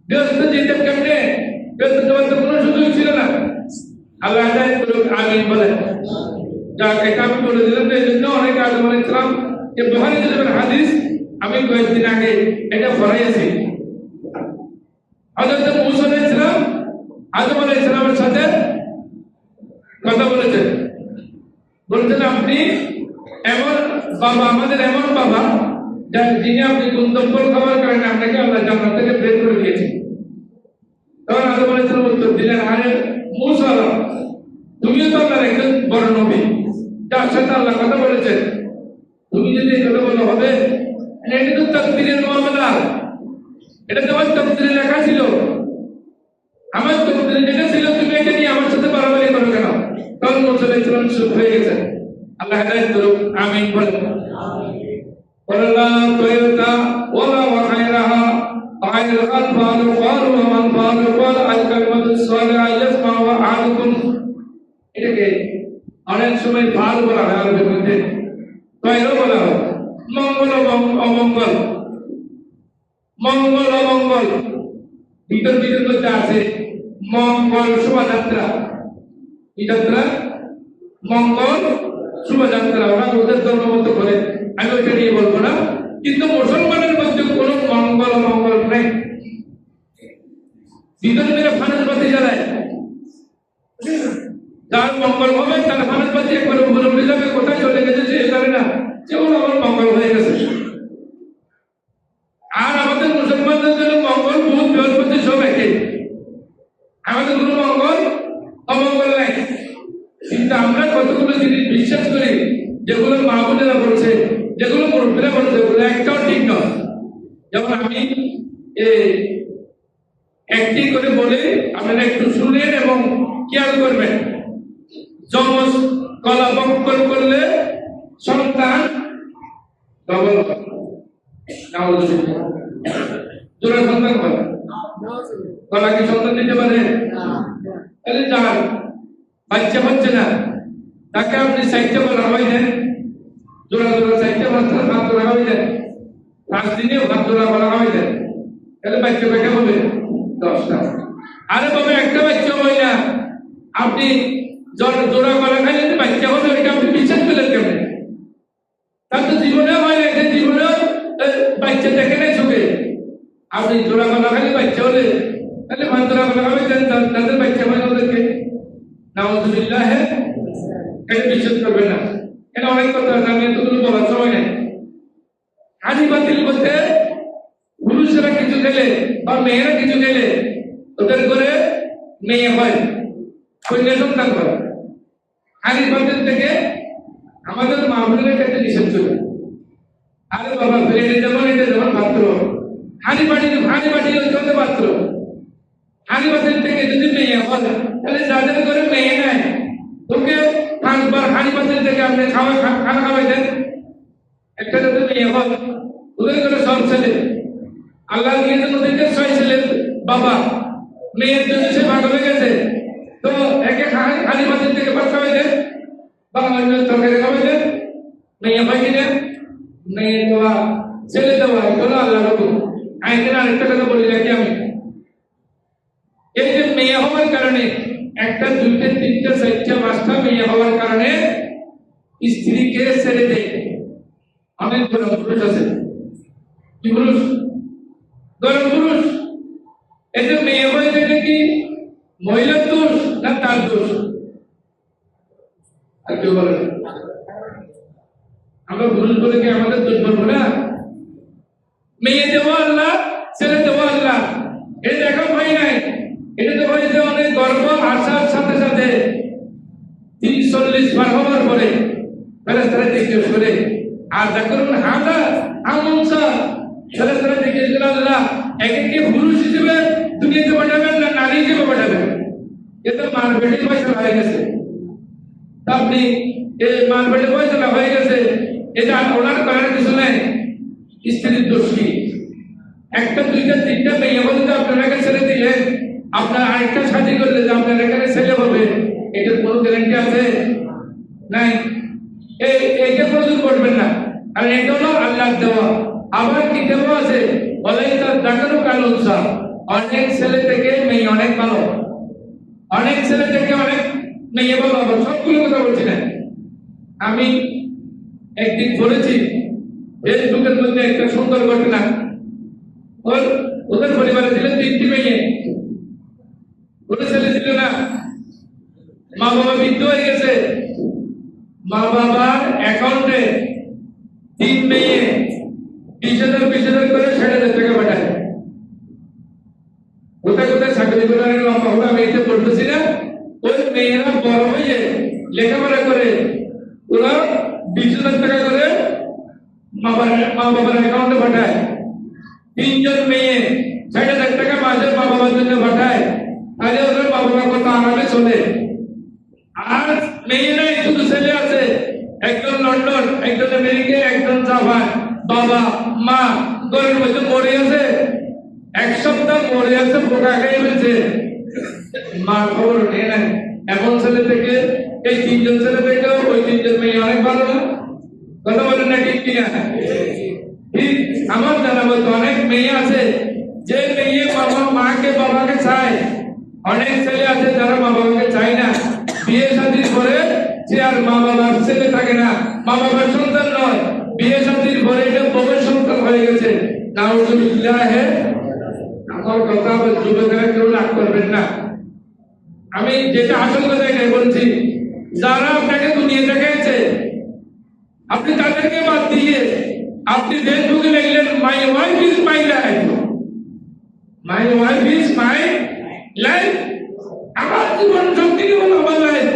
ব্যস্ত যেতেন কেমনে? ব্যস্ত যাওয়ার তো কোনো সুযোগ ছিল না। আল্লাহ হেদায়েত করুক, আমিন বলেন। যাক, এটা আমি বলে দিলাম, এই জন্য অনেক আলেম ইসলাম যে বুখারী শরীফের হাদিস আমি কয়েকদিন আগে এটা পড়াইছি। হযরত মূসা আলাইহিস সালাম আদম আলাইহিস সালামের সাথে কথা বলেছেন। বলছেন, আপনি এমন বাবা, আমাদের এমন বাবা যার যিনি আপনি গন্তব্য খাওয়ার কারণে আপনাকে আল্লাহ জান্নাত থেকে বের করে দিয়েছেন। তখন আদম আলাইহিস সালাম উত্তর দিলেন, আরে মূসা, তুমিও তো আল্লাহর একজন বড় নবী, যার সাথে আল্লাহ কথা বলেছেন, তুমি যদি এই কথা বলো হবে? এটা তো তাকদীরের মামলা, এটা তোমার তাকদীরে লেখা ছিল। আমার তাকদীরে যেটা ছিল তুমি এটা নিয়ে আমার সাথে বাড়াবাড়ি করো কেন? তখন মূসা আলাইহিস সালাম চুপ হয়ে গেছেন। আল্লাহ হেদায়েত করুক, আমিন বলেন। ওয়ালা তায়তা ওয়ালা ওয়াখায়রাহা আইল আলফাল ওয়াল ওয়াল ওয়াল আল কালিমাতু সালিহা ইয়াসমাউ আহাদুকুম। এটাকে অনেক সময় ভাল বলা হয়, আরবির মধ্যে তয়রও বলা হয়। মঙ্গল অমঙ্গল, মঙ্গল অমঙ্গল ভিতর ভিতর মধ্যে আছে। মঙ্গল শোভাযাত্রা, এই যাত্রা মঙ্গল শোভাযাত্রা, ওরা ওদের ধর্ম মতো করে, আমি ওইটা নিয়ে বলবো না। কিন্তু মুসলমানের মধ্যে কোনো মঙ্গল অমঙ্গল নেই। ভিতরে ভিতরে ফানুস বাতি জ্বালায়, যার মঙ্গল হবে তার ফানুস বাতি একবার উপরে উঠে যাবে, কোথায় চলে গেছে সে জানে না, যেমন আমার মঙ্গল হয়ে গেছে। আর আমাদের মুসলমানদের জন্য মঙ্গল, বুধ, বৃহস্পতি সব একই, আমাদের কোনো মঙ্গল অমঙ্গল নাই। কিন্তু আমরা কতগুলো জিনিস বিশ্বাস করি যেগুলো মা বোনেরা বলছে, যেগুলো মুরব্বীরা বলছে, ওগুলো একটাও ঠিক নয়। যেমন আমি একটি করে বলে আপনারা একটু শুনেন এবং খেয়াল করবেন। যমজ কলা বক্ষণ করলে সন্তান ডবল জোড়া সন্তান হয়। কলা কি সন্তান দিতে পারে? তাহলে যার বাচ্চা হচ্ছে না তাকে আপনি সাহিত্য বলা হয় দেন, জোড়া জোড়া সাহিত্য হাত ধরা হয় দেন, 5 দিনে হাত ধরা বলা হয় দেন, তাহলে বাচ্চা কয়টা হবে? 10টা। আরে বাবা, একটা বাচ্চা হয় না, আপনি জোড়া কলা খাইলে বাচ্চা হবে, ওইটা আপনি বিশ্বাস করলেন কেমন? তার তো জীবনে হয় না, জীবনে বাচ্চা দেখে নাই চোখে। আপনি জোড়া কলা খাইলে বাচ্চা হলে, তাহলে জোড়া কলা খাবে তাদের বাচ্চা হয় ওদেরকে, নাউযুবিল্লাহ, এটা বিশ্বাস করবে না। এটা অনেক কথা আছে, আমি এতগুলো বলার সময় নেই। হাজি বাতিল বলতে পুরুষরা কিছু গেলে বা মেয়েরা কিছু গেলে ওদের করে মেয়ে হয়, কন্যা সন্তান হয়। হাজি বাতিল থেকে আমাদের মা বোনের কাছে নিষেধ ছিল। আরে বাবা, এটা যেমন পাত্র, হাজি বাটি হচ্ছে পাত্র। হাজি বাতিল থেকে যদি মেয়ে হয়, তাহলে যাদের করে মেয়ে নেয় তোকে 5 বার হাজি বাতিল থেকে আপনি খানা খাওয়াই দেন। একটা যদি মেয়ে হয়, ওদের করে সব ছেলে, আল্লাহ দিয়েছেন ওদেরকে 6 ছেলের বাবা, মেয়ের জন্য সে ভাগ হয়ে গেছে, তো একে হাজি বাতিল থেকে ভাত খাওয়াই দেন বা অন্য তরকারি খাওয়াই দেন। মেয়ে হয় কিনা? মেয়ে দেওয়া, ছেলে দেওয়া, এগুলো আল্লাহ রকম। এখানে আরেকটা কথা বলি রাখি আমি, এই যে মেয়ে হওয়ার কারণে একটা, দুইটা, তিনটা, চারটা, 5টা মেয়ে হওয়ার কারণে স্ত্রীকে ছেড়ে দেয় অনেক পুরুষ আছে। কি পুরুষ? গরম পুরুষ। এই যে মেয়ে হয়, এটা কি মহিলার দোষ না তার দোষ? আর কেউ বলে আমরা পুরুষ বলে কি আমাদের দোষ বলবো না? মেয়ে দেওয়া আল্লাহ, ছেলে দেওয়া আল্লাহ, এটা দেখা হয় নাই। এটা তো হয়েছে অনেক গর্ব আসার সাথে সাথে 30-40 বার হওয়ার পরে ফেরেশতারা জিজ্ঞেস করে, আর দেখুন হাদা আমুনসা, ফেরেশতারা জিজ্ঞেস করে, আল্লাহ একে কি পুরুষ হিসেবে দুনিয়াতে পাঠাবেন না নারী হিসেবে পাঠাবেন? এ তো মারপেটের পয়সা হয়ে গেছে। আপনি এই মারপেটের পয়সা হয়ে গেছে, এটা ওনার করার কিছু নেই। স্ত্রীর দোষ কি? একটা, দুইটা, তিনটা মেয়ে হলে তো আপনারা ছেড়ে দিলেন, আপনার আরেকটা শাদী করলে যে আপনার এখানে ছেলে হবে, এটার কোনো গ্যারান্টি আছে? নাই। এইটা প্রয়োজন করবেন না। আর এটা হলো আল্লাহ দেওয়া। আবার কি দেওয়া আছে? বলে তার ডাকারও কাল উৎসাহ, অনেক ছেলে থেকে মেয়ে অনেক ভালো, অনেক ছেলে থেকে অনেক মেয়ে ভালো। আবার সবগুলো কথা বলছি না, আমি একদিন পড়েছি ফেসবুকের মধ্যে একটা সুন্দর ঘটনা। ওদের পরিবারে ছিল 3টি মেয়ে, কোনো ছেলে ছিল না। মা বাবা বৃদ্ধ হয়ে গেছে, মা বাবার অ্যাকাউন্টে 3 মেয়ে 20,000 করে 60,000 টাকা পাঠায়। কোথায় কোথায় চাকরি করে লম্বা হবে আমি এটা বলতেছি না। ওই মেয়েরা বড় হয়ে লেখাপড়া করে ওরা 20,000 টাকা করে মা বাবার অ্যাকাউন্টে পাঠায়। 3জন মেয়ে 60,000 টাকা মাসে মা বাবার জন্য পাঠায়। তাহলে ওদের মা বাবা কত আরামে চলে। আর মেয়েরাই শুধু ছেলে আছে, একজন লন্ডন, একজন আমেরিকা, একজন জাপান। বাবা মা ঘরের মধ্যে মরে আছে, 1 সপ্তাহ মরে আছে, পোকা খেয়ে ফেলছে, মা খবর নিয়ে নেয়। এমন ছেলে থেকে এই 3জন ছেলে থেকে ওই 3জন মেয়ে অনেক ভালো না? কথা বলেন না ঠিক কিনা? ঠিক। আমার জানা মতো অনেক মেয়ে আছে যে মেয়ে মাকে বাবাকে চায়, অনেক ছেলে আছে যারা মা বাবাকে চায় না। বিয়ে শাদীর পরে সে আর মা বাবার ছেলে থাকে না, মা বাবার সন্তান নয়, বিয়ে শাদীর পরে এটা বউয়ের সন্তান হয়ে গেছে। নাউজুবিল্লাহ। আমার কথা যুবকেরা কেউ রাগ করবেন না, আমি যেটা আসল কথা এটাই বলছি। যারা আপনাকে দুনিয়া দেখাচ্ছে, আপনি তাদেরকে বাদ দিয়ে আপনি ফেসবুকে লিখলেন my wife is my life, my wife is my life, আমার জীবন সবথেকে বলো আমার লাইফ।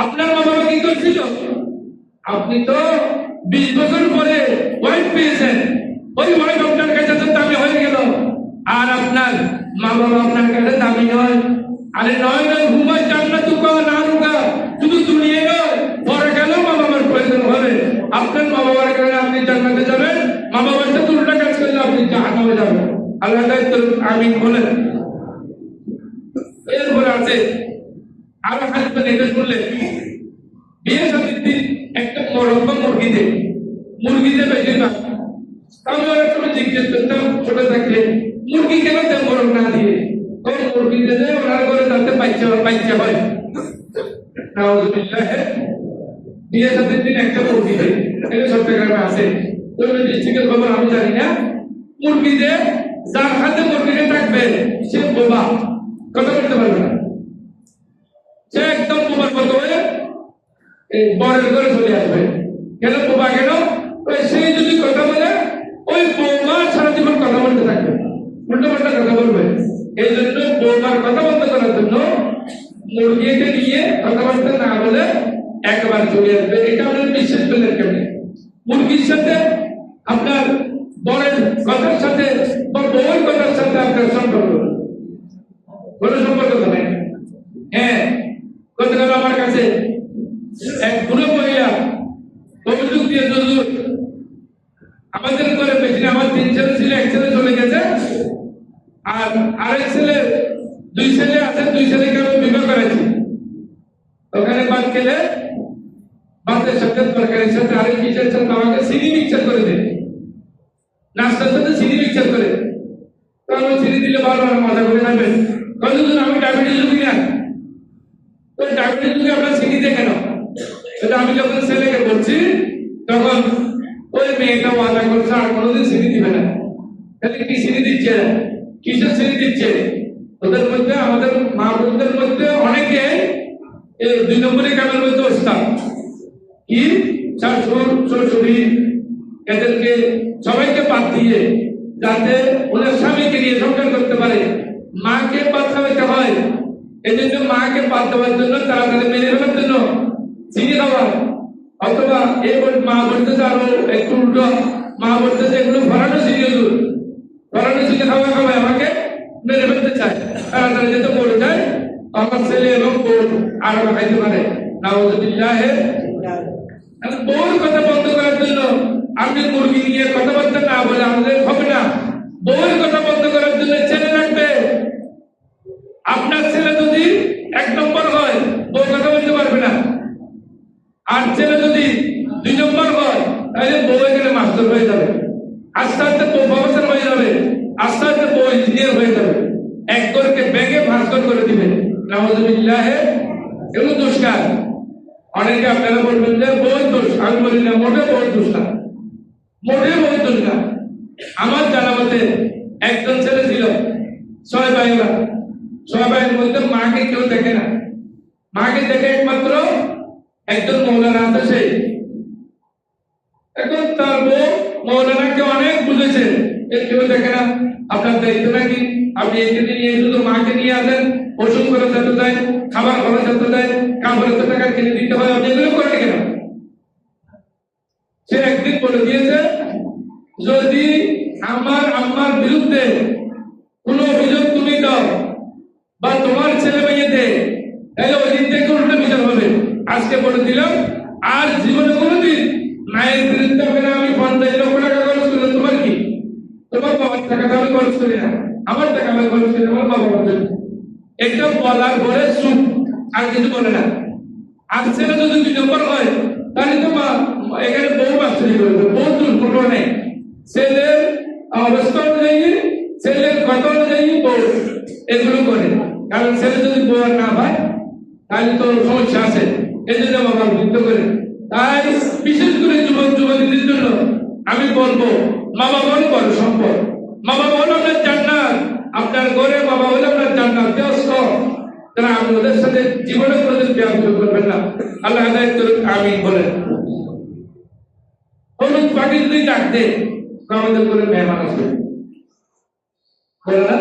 আপনার মা বাবা কি করছিল? আপনি তো 20 বছর পরে ওয়াইফ পেয়েছেন, ওই ওয়াইফ আপনার কাছে তো দামি হয়ে গেল, আর আপনার মা বাবা আপনার কাছে দামি নয়। আরে নয় নয়, ঘুমায় জান্নাতুকা না রুকা, শুধু দুনিয়া নয়, পরে গেল মা বাবার প্রয়োজন হবে। আপনার মা বাবার কারণে আপনি জান্নাতে যাবেন, মা বাবার সাথে উল্টা কাজ করলে আপনি জাহান্নামে যাবেন। আল্লাহ তাআলা আমিন বলেন। এরপরে আছে আরো হাদিসে এটা শুনলেন, বিয়ে শাদীর দিন একটা মোরগ বা মুরগিতে বেশিরভাগ। আমি অনেক সময় জিজ্ঞেস করতাম ছোট থাকলে, মুরগি কেন দেয় মোরগ না দিয়ে? ওই মুরগিতে দেয় ওনার ঘরে যাতে বাচ্চা হয়। নাউজুবিল্লাহ। বিয়ে শাদীর দিন একটা মুরগি দেয়, এটা চট্টগ্রামে আছে, ওই ডিস্ট্রিক্টের খবর আমি জানি না। মুরগি দেয়, যার হাতে মুরগিটা থাকবে সে বোবা, কথা বলতে পারবে না, সে একদম বোবার মতো হয়ে এই বরের ঘরে চলে আসবে। কেন বোবা? কেন? সেই যদি কথা বলে ওই বৌমা সারা জীবন কথা বলতে থাকবে, উল্টো পাল্টা কথা বলবে। এই জন্য বৌমার কথা বন্ধ করার জন্য মুরগিকে নিয়ে কথাবার্তা না বলে একবার চলে আসবে। এটা আপনার বিশ্বাস পেলেন কেমনি? মুরগির সাথে আপনার বরের কথার সাথে বা বউয়ের কথার সাথে আপনার সম্পর্ক কোনো সম্পর্ক নেই। হ্যাঁ, গতকাল আমার কাছে এক বুড়ো মহিলা অভিযোগ দিয়ে, হুজুর আমাদের ঘরে বেশি আমার 3 ছেলে ছিল, 1 ছেলে চলে গেছে, আর আরেক ছেলে 2 ছেলে আছে, 2 ছেলেকে আমি বিবাহ করেছি। ওখানে বাদ গেলে ভাতের সাথে তরকারির সাথে আরেক কিসের সাথে আমাকে চিনি মিক্সচার করে দেয়, নাস্তার সাথে চিনি মিক্সচার করে। তো আমি চিনি দিলে বারবার মজা করে খাবেন, হুজুর আমি ডায়াবেটিস রোগী না, তো ডায়াবেটিস রোগী আপনার চিনি দেয় কেন? এটা আমি যখন ছেলেকে বলছি তখন ওই মেয়েটা ওয়াদা করছে আর কোনোদিন চিনি দিবে না। তাহলে কি চিনি দিচ্ছে? কিসের চিনি দিচ্ছে? ওদের মধ্যে, আমাদের মা বোনদের মধ্যে অনেকে এই 2 নম্বরের কামের মধ্যে ওস্তাদ। কি? শাশুড় শ্বশুরি এদেরকে সবাইকে বাদ দিয়ে যাতে ওদের স্বামীকে নিয়ে সংসার করতে পারে, মাকে বাদ খাওয়াইতে হয়। এই জন্য মাকে বাদ দেওয়ার জন্য, তাড়াতাড়ি মেরে ফেলার জন্য চিনি খাওয়া, অথবা এই মা বলতেছে আরো একটু উল্টো, মা বলতেছে এগুলো ফরানো চিনি, ফরানো চিনি খাওয়াই আমাকে মেরে ফেলতে চায়, তাড়াতাড়ি যেতে পড়ে যায়, আমার ছেলে এবং বউ আরো খাইতে পারে। নাউজুবিল্লাহ। বউর কথা বন্ধ করার জন্য আপনি মুরগি নিয়ে কথাবার্তা না বলে আমাদের হবে না। বউর কথা বন্ধ করার জন্য ছেলে রাখবে। আপনার ছেলে যদি 1 নম্বর হয়, বউ কথা বলতে পারবে না। আর ছেলে যদি 2 নম্বর হয়, তাহলে বউ এখানে মাস্টার হয়ে যাবে, আস্তে আস্তে বউ প্রফেসর হয়ে যাবে, আস্তে আস্তে বউ ইঞ্জিনিয়ার হয়ে যাবে। এক ঘরকে ব্যাগে ভাস্কর করে দিবে। নাউযুবিল্লাহ, এগুলো দুষ্কার। অনেকে আপনারা বলবেন যে বহুত দোষ, আমি বলি না, মোটে বহুত দোষ না, মোটে বহুত দোষ না। আমার জানা মতে একজন ছেলে ছিল, 6 ভাই ওরা। 6 ভাইয়ের মধ্যে মাকে কেউ দেখে না, মাকে দেখে একমাত্র একজন মৌলানা আছে সেই। এখন তার বউ মৌলানাকে অনেক বুঝেছে, কেউ দেখে না, আপনার দায়িত্ব নাকি, আপনি এখানে নিয়ে শুধু মাকে নিয়ে আসেন, ওষুধ করে যেতে দেয়, খাবার খরচ যেতে দেয়, কাপড়ের টাকা কিনে দিতে হয়, আপনি এগুলো করেন কেন? সে একদিন বলে দিয়েছে, যদি আমার আম্মার বিরুদ্ধে কোনো অভিযোগ তুমি দাও বা তোমার ছেলে মেয়ে দেয়, তাহলে ওই দিন থেকে উল্টো বিচার হবে। আজকে বলে দিলাম, আর জীবনে কোনোদিন মায়ের বিরুদ্ধে হবে না। আমি 50 লক্ষ টাকা খরচ করলাম, তোমার কি? তোমার বাবার টাকা আমি খরচ করি না, আমার টাকা আমি খরচ করি আমার বাবা খরচ। এটা বলার পরে চুপ, আর কিছু বলে না। আর ছেলে যদি 2 নম্বর হয়, তাহলে তো এখানে বহু বাস্তবী করবে, বহু দুর্ঘট নেই। ছেলের অবস্থা অনুযায়ী, ছেলের কথা অনুযায়ী বউ এগুলো করে। কারণ ছেলে যদি বউ আর না পায় তাহলে তো সমস্যা আছে, এই জন্য বাবা বৃদ্ধ করে। তাই বিশেষ করে যুবক যুবতীদের জন্য আমি বলবো, মা বাবার বড় সম্পদ। মা বাবা হলো আপনার জান্নাত, আপনার ঘরে বাবা হলে আপনার জান্নাত। তারা আমি ওদের সাথে জীবনে কোনোদিন ব্যবহার করবেন না। আল্লাহ হেদায়েত করুন, আমিন বলেন। হলুদ পাখি যদি ডাক দে, আমাদের করে মেহমান আসবে, বলে না?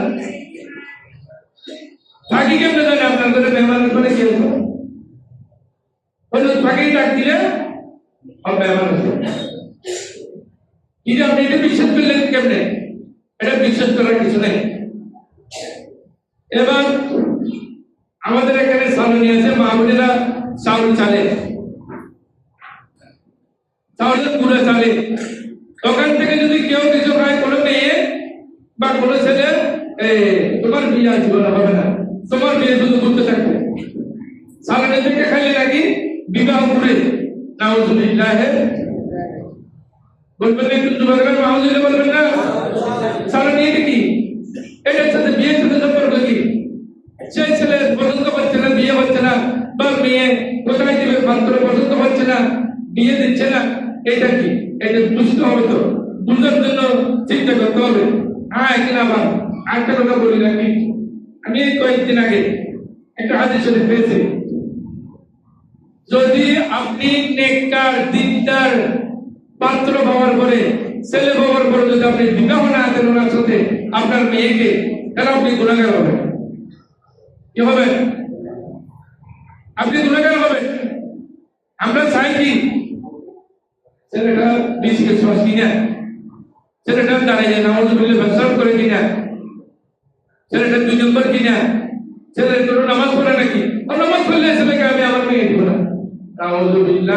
পাখি কেমনে জানে আপনার করে মেহমান করে কেউ? হলুদ পাখি ডাক দিলে মেহমান আসবে। কিন্তু আপনি এটা বিশ্বাস করলেন কেমনে? এটা বিশ্বাস করার কিছু নেই। এবার আমাদের এখানে সালনি আছে, মাহবুবেরা চাউল চালে, চাউলের গুঁড়া চালে। ওখান থেকে যদি কেউ কিছু খায়, কোনো মেয়ে বা কোনো ছেলে, তোমার বিয়ে জীবন হবে না, তোমার বিয়ে শুধু ঘুরতে থাকবে। সালনি থেকে খাইলে নাকি বিবাহ করে। নাউযুবিল্লাহ, বলবেন না একটু যুবকরা নাউযুবিল্লাহ বলবেন না? সালনি এটা কি? এটার সাথে বিয়ের সাথে সম্পর্ক কি? সেই ছেলে পছন্দ করছে না, বিয়ে হচ্ছে না, বা মেয়ে কোথায় দিবে পাত্র পছন্দ হচ্ছে না, বিয়ে দিচ্ছে না, এটা কি? এটা দুষ্ট হবে। তো বুঝার জন্য চিন্তা করতে হবে। এখানে আবার আরেকটা কথা বলি নাকি, আমি কয়েকদিন আগে একটা হাদিস শরীফ পেয়েছি, যদি আপনি নেককার দিনদার পাত্র পাওয়ার পরে, ছেলে পাওয়ার পরে যদি আপনি বিবাহ না দেন ওনার সাথে আপনার মেয়েকে, তাহলে আপনি গুনাহগার হবেন। কি হবে? আপনি গুনাহগার হবেন। আমরা চাই কি ছেলেটা 20 কে 6 কিনা, ছেলেটা দাঁড়িয়ে নাউযুবিল্লাহ ফসল করে কিনা, ছেলেটা 2 নম্বর কিনা, ছেলের নামাজ পড়ে নাকি, নামাজ পড়লে ছেলেকে আমি আমার মেয়ে দিব না। নাউযুবিল্লাহ।